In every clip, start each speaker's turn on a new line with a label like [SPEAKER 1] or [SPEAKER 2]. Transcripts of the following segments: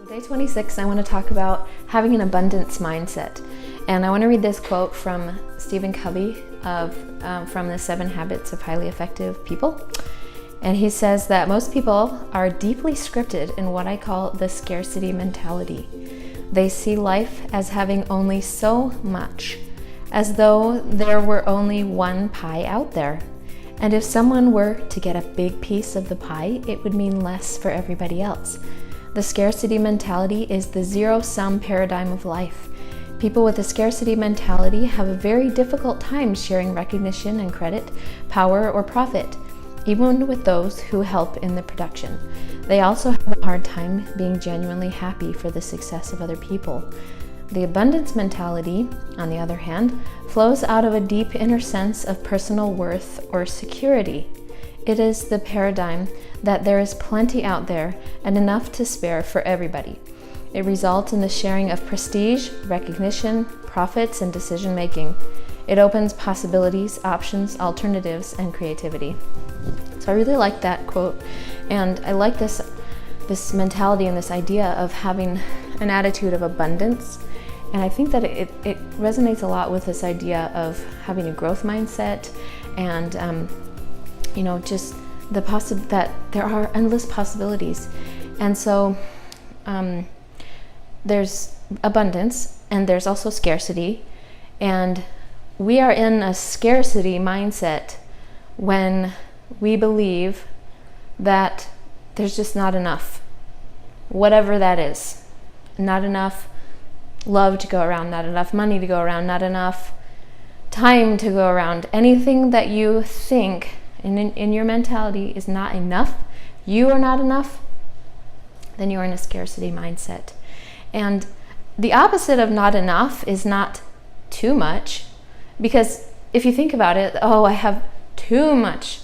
[SPEAKER 1] Day 26, I want to talk about having an abundance mindset. And I want to read this quote from Covey from the 7 Habits of Highly Effective People. And he says that most people are deeply scripted in what I call the scarcity mentality. They see life as having only so much, as though there were only one pie out there. And if someone were to get a big piece of the pie, it would mean less for everybody else. The scarcity mentality is the zero-sum paradigm of life. People with a scarcity mentality have a very difficult time sharing recognition and credit, power, or profit, even with those who help in the production. They also have a hard time being genuinely happy for the success of other people. The abundance mentality, on the other hand, flows out of a deep inner sense of personal worth or security. It is the paradigm that there is plenty out there and enough to spare for everybody. It results in the sharing of prestige, recognition, profits, and decision making. It opens possibilities, options, alternatives, and creativity. So I really like that quote, and I like this mentality and this idea of having an attitude of abundance. And I think that it resonates a lot with this idea of having a growth mindset and just that there are endless possibilities. And so there's abundance and there's also scarcity. And we are in a scarcity mindset when we believe that there's just not enough, whatever that is. Not enough love to go around, not enough money to go around, not enough time to go around. Anything that you think in your mentality is not enough, you are not enough, then you're in a scarcity mindset. And the opposite of not enough is not too much, because if you think about it, I have too much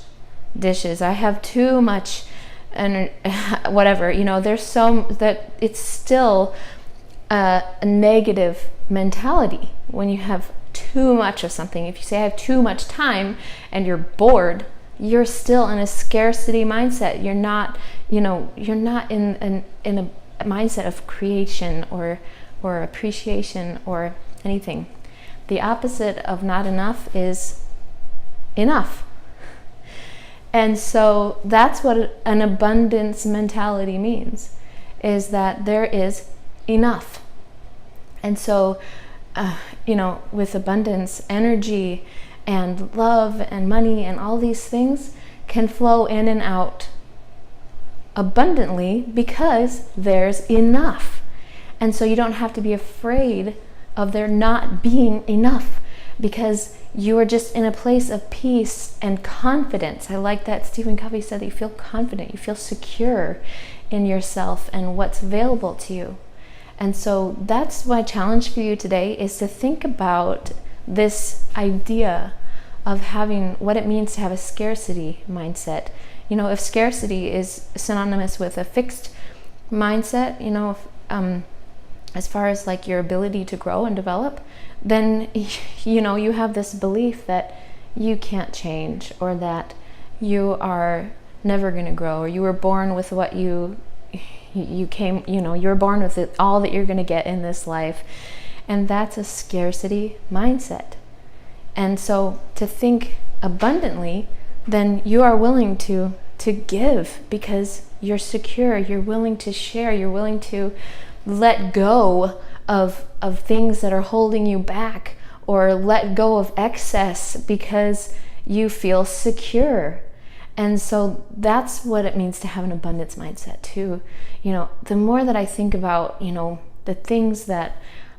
[SPEAKER 1] dishes, I have too much, and whatever, there's so that it's still a negative mentality when you have too much of something. If you say I have too much time and you're bored, you're still in a scarcity mindset. You're not in a mindset of creation or appreciation or anything. The opposite of not enough is enough. And so that's what an abundance mentality means, is that there is enough. And so, with abundance, energy and love and money and all these things can flow in and out abundantly because there's enough. And so you don't have to be afraid of there not being enough, because you are just in a place of peace and confidence. I like that Covey said that you feel confident, you feel secure in yourself and what's available to you. And so that's my challenge for you today, is to think about this idea of having what it means to have a scarcity mindset. If scarcity is synonymous with a fixed mindset, as far as like your ability to grow and develop, then you have this belief that you can't change, or that you are never going to grow, or you were born with what you were born with it, all that you're going to get in this life. And that's a scarcity mindset. And so to think abundantly, then you are willing to give because you're secure, you're willing to share, you're willing to let go of things that are holding you back, or let go of excess because you feel secure. And so that's what it means to have an abundance mindset too. The more that I think about, the things that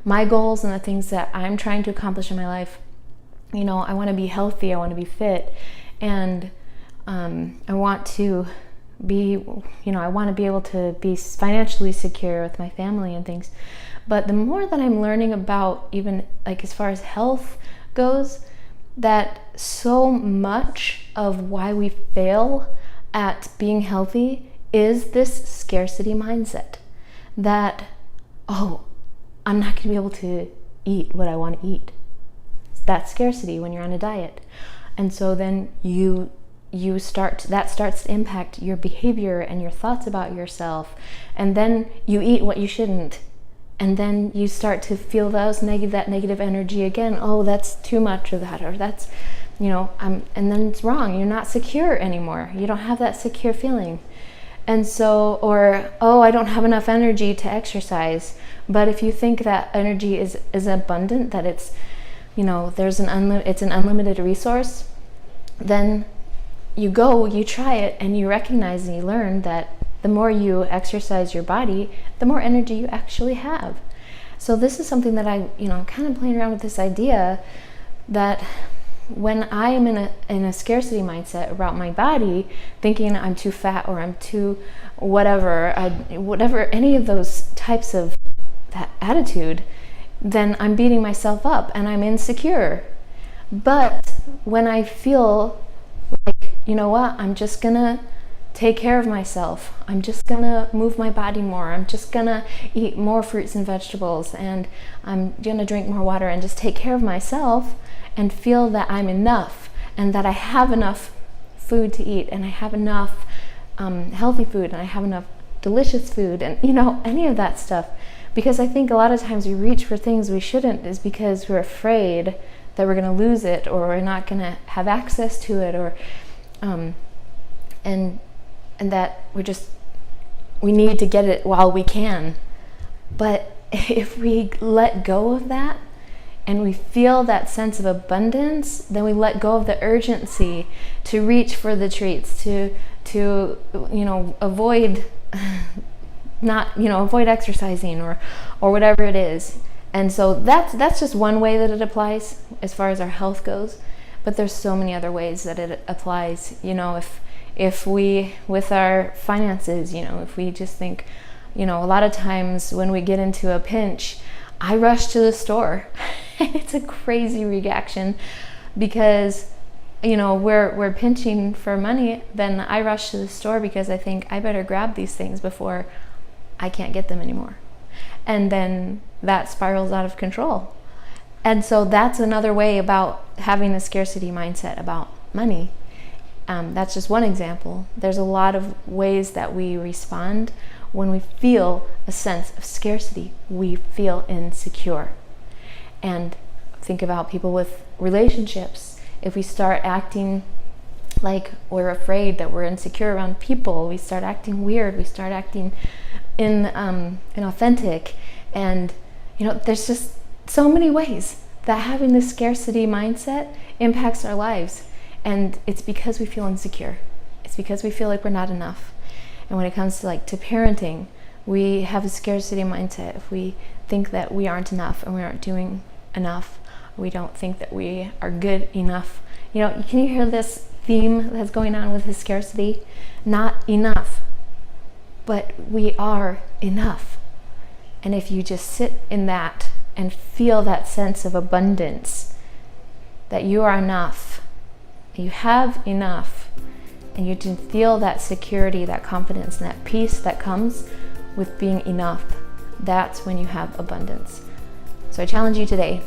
[SPEAKER 1] my goals and the things that I'm trying to accomplish in my life, I want to be healthy, I want to be fit, and I want to be, I want to be able to be financially secure with my family and things. But the more that I'm learning about, even like as far as health goes, that so much of why we fail at being healthy is this scarcity mindset. That, I'm not going to be able to eat what I want to eat. That's scarcity when you're on a diet. And so then you that starts to impact your behavior and your thoughts about yourself. And then you eat what you shouldn't. And then you start to feel that negative energy again. Oh, that's too much of that, or that's, and then it's wrong. You're not secure anymore. You don't have that secure feeling. And so, or, oh, I don't have enough energy to exercise. But if you think that energy is abundant, that it's, it's an unlimited resource, then you try it, and you recognize and you learn that the more you exercise your body, the more energy you actually have. So this is something that I'm kind of playing around with this idea that when I am in a scarcity mindset about my body, thinking I'm too fat or I'm too whatever, any of those types of that attitude, then I'm beating myself up and I'm insecure. But when I feel like, you know what, I'm just gonna take care of myself. I'm just gonna move my body more. I'm just gonna eat more fruits and vegetables, and I'm gonna drink more water and just take care of myself and feel that I'm enough and that I have enough food to eat, and I have enough healthy food, and I have enough delicious food, and any of that stuff. Because I think a lot of times we reach for things we shouldn't is because we're afraid that we're gonna lose it, or we're not gonna have access to it, or and that we need to get it while we can. But if we let go of that and we feel that sense of abundance, then we let go of the urgency to reach for the treats, to avoid avoid exercising or whatever it is. And so that's just one way that it applies as far as our health goes. But there's so many other ways that it applies. If we, with our finances, if we just think, a lot of times when we get into a pinch, I rush to the store. It's a crazy reaction because, we're pinching for money. Then I rush to the store because I think I better grab these things before I can't get them anymore. And then that spirals out of control. And so that's another way about having a scarcity mindset about money. That's just one example. There's a lot of ways that we respond when we feel a sense of scarcity. We feel insecure. And think about people with relationships. If we start acting like we're afraid, that we're insecure around people, we start acting weird, we start acting inauthentic. And there's just so many ways that having this scarcity mindset impacts our lives. And it's because we feel insecure. It's because we feel like we're not enough. And when it comes to parenting, we have a scarcity mindset. If we think that we aren't enough and we aren't doing enough, we don't think that we are good enough. Can you hear this theme that's going on with his scarcity? Not enough, but we are enough. And if you just sit in that and feel that sense of abundance, that you are enough, you have enough, and you can feel that security, that confidence, and that peace that comes with being enough, that's when you have abundance. So I challenge you today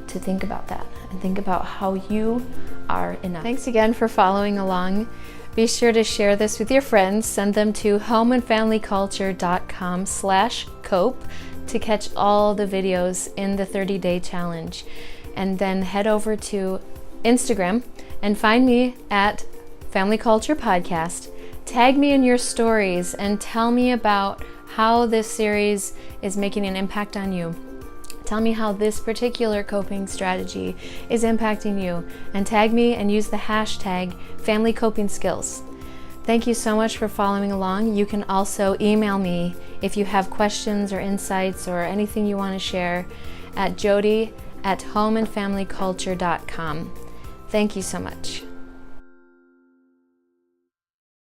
[SPEAKER 1] to think about that and think about how you are enough. Thanks again for following along. Be sure to share this with your friends. Send them to homeandfamilyculture.com/cope to catch all the videos in the 30-day challenge. And then head over to Instagram and find me at Family Culture Podcast. Tag me in your stories and tell me about how this series is making an impact on you. Tell me how this particular coping strategy is impacting you, and tag me and use the hashtag Family Coping Skills. Thank you so much for following along. You can also email me if you have questions or insights or anything you want to share at jody@homeandfamilyculture.com. Thank you so much.